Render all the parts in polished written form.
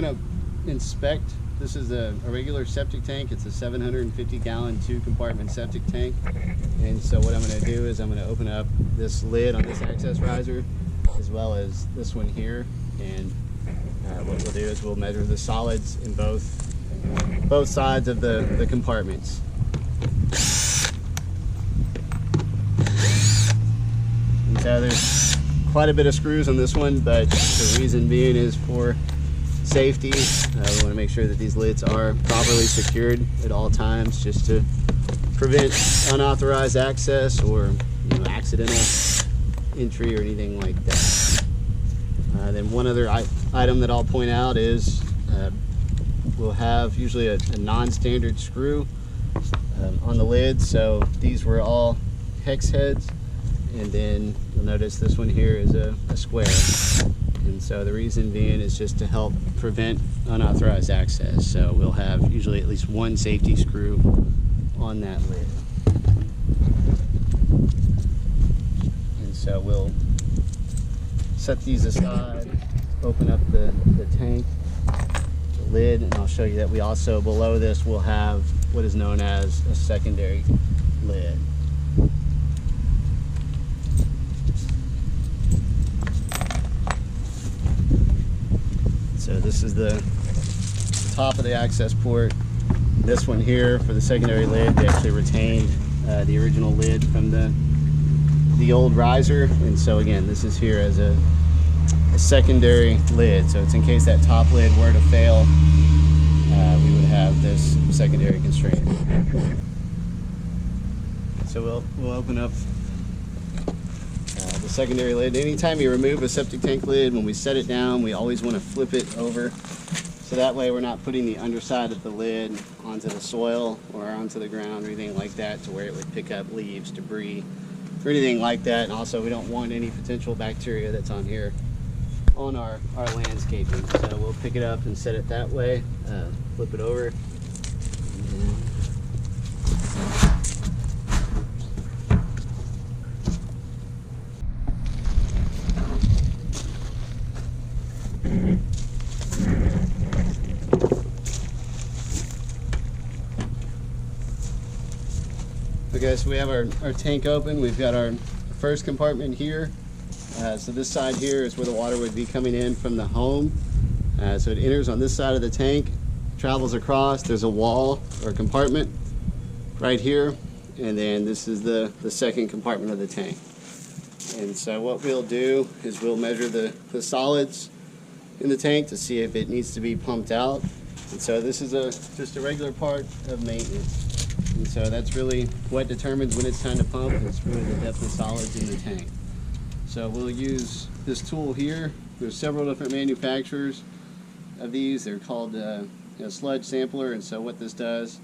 going to inspect. This is a regular septic tank. It's a 750 gallon 2-compartment septic tank. And so what I'm going to do is I'm going to open up this lid on this access riser as well as this one here. And what we'll do is we'll measure the solids in both sides of the compartments. And so there's quite a bit of screws on this one, but the reason being is for safety. We want to make sure that these lids are properly secured at all times, just to prevent unauthorized access or accidental entry or anything like that. Then one other item that I'll point out is we'll have usually a non-standard screw on the lid. So these were all hex heads, and then you'll notice this one here is a square. And so the reason being is just to help prevent unauthorized access. So we'll have usually at least one safety screw on that lid. And so we'll set these aside, open up the tank, the lid, and I'll show you that we also, below this, will have what is known as a secondary lid. So this is the top of the access port. This one here for the secondary lid, they actually retained the original lid from the old riser. And so again, this is here as a secondary lid. So it's in case that top lid were to fail, we would have this secondary constraint. So we'll open up the secondary lid. Anytime you remove a septic tank lid, when we set it down, we always want to flip it over, so that way we're not putting the underside of the lid onto the soil or onto the ground or anything like that, to where it would pick up leaves, debris, or anything like that. And also we don't want any potential bacteria that's on here on our landscaping. So we'll pick it up and set it that way, flip it over. Okay, so we have our tank open. We've got our first compartment here. So this side here is where the water would be coming in from the home. So it enters on this side of the tank, travels across. There's a wall or compartment right here, and then this is the second compartment of the tank. And so what we'll do is we'll measure the solids in the tank to see if it needs to be pumped out. And so this is just a regular part of maintenance. And so that's really what determines when it's time to pump. It's really the depth of solids in the tank. So we'll use this tool here. There's several different manufacturers of these. They're called a sludge sampler. And so what this does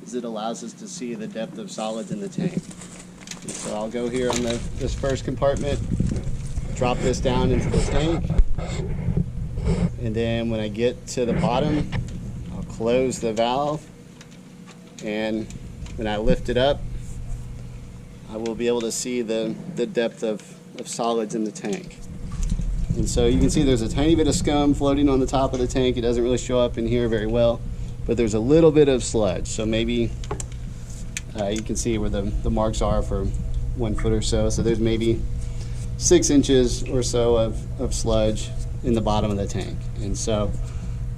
is it allows us to see the depth of solids in the tank. And so I'll go here on this first compartment, drop this down into the tank, and then when I get to the bottom, I'll close the valve, and when I lift it up, I will be able to see the depth of solids in the tank. And so you can see there's a tiny bit of scum floating on the top of the tank. It doesn't really show up in here very well, but there's a little bit of sludge. So maybe you can see where the marks are for 1 foot or so. So there's maybe 6 inches or so of sludge in the bottom of the tank. And so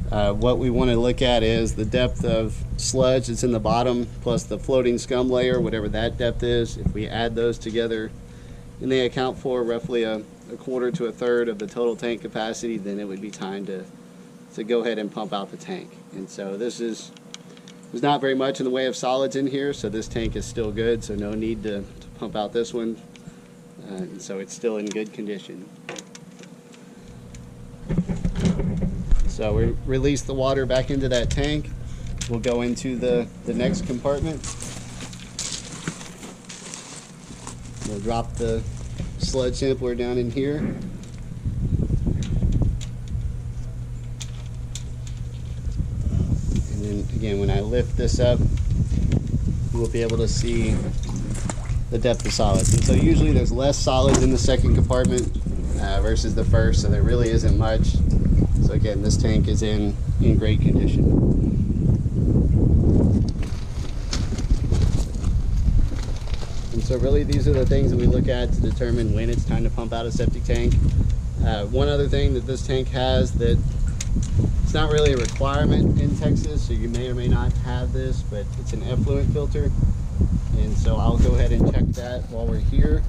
what we want to look at is the depth of sludge that's in the bottom plus the floating scum layer, whatever that depth is. If we add those together and they account for roughly a quarter to a third of the total tank capacity, then it would be time to go ahead and pump out the tank. And so there's not very much in the way of solids in here, so this tank is still good, so no need to pump out this one. And so it's still in good condition. So we release the water back into that tank. We'll go into the next compartment. We'll drop the sludge sampler down in here. And then again, when I lift this up, we'll be able to see the depth of solids. And so usually there's less solids in the second compartment versus the first, so there really isn't much So again, this tank is in great condition. And so really these are the things that we look at to determine when it's time to pump out a septic tank. One other thing that this tank has that it's not really a requirement in Texas, so you may or may not have this, but it's an effluent filter. And so I'll go ahead and check that while we're here.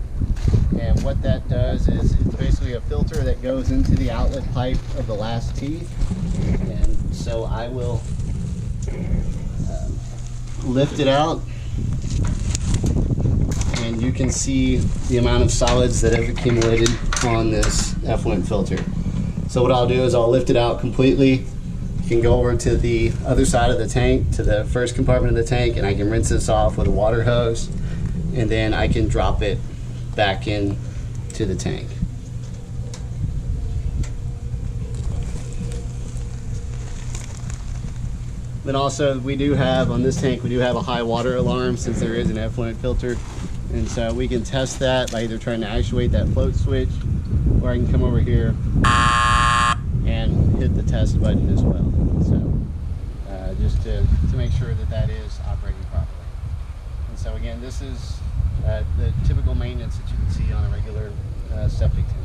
And what that does is it's basically a filter that goes into the outlet pipe of the last teeth. And so I will lift it out, and you can see the amount of solids that have accumulated on this effluent filter. So what I'll do is I'll lift it out completely. You can go over to the other side of the tank, to the first compartment of the tank, and I can rinse this off with a water hose, and then I can drop it back in to the tank. Then also we do have, on this tank, we do have a high water alarm since there is an effluent filter. And so we can test that by either trying to actuate that float switch, or I can come over here and hit the test button as well. So just to make sure that that is operating properly. And so again, this is the typical maintenance that you would see on a regular septic tank.